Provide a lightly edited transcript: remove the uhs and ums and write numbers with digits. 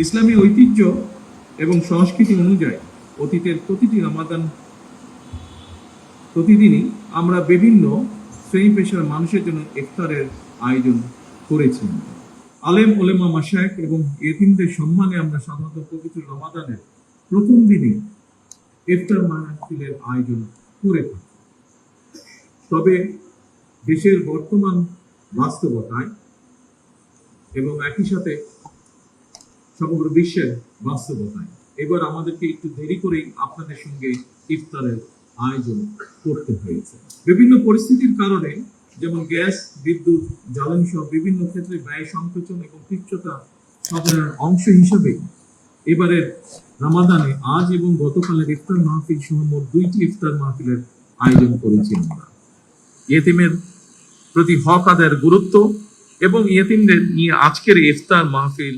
ইসলামী ঐতিহ্য এবং সংস্কৃতি অনুযায়ী অতীতের প্রতিদিনই আমরা বিভিন্ন শ্রেণী পেশার মানুষের জন্য ইফতারের আয়োজন করেছি। আলেম ওলেমা মাশায়েখ এবং ইতিমদের সম্মানে আমরা সাধারণত পবিত্র রমাদানের প্রথম দিনে ইফতার মাহফিলের আয়োজন করে থাকি। তবে দেশের বর্তমান বাস্তবতায় এবং একই সাথে সমগ্র বিশ্বের বাস্তবতায় এবার আমাদেরকে একটু দেরি করেই আপনাদের সঙ্গে ইফতারের আয়োজন করতে হয়েছে। বিভিন্ন পরিস্থিতির কারণে, যেমন গ্যাস, বিদ্যুৎ, জ্বালানি সহ বিভিন্ন ক্ষেত্রে ব্যয় সংকোচন এবং তীব্রতা সাধনের অংশ হিসেবে এবারের রমাদানে আজ এবং গতকালের ইফতার মাহফিল সহ মোট 2টি ইফতার মাহফিলের আয়োজন করেছি আমরা। ইয়েতিমের প্রতি হক আদায়ের গুরুত্ব এবং ইয়েতিমদের নিয়ে আজকের ইফতার মাহফিল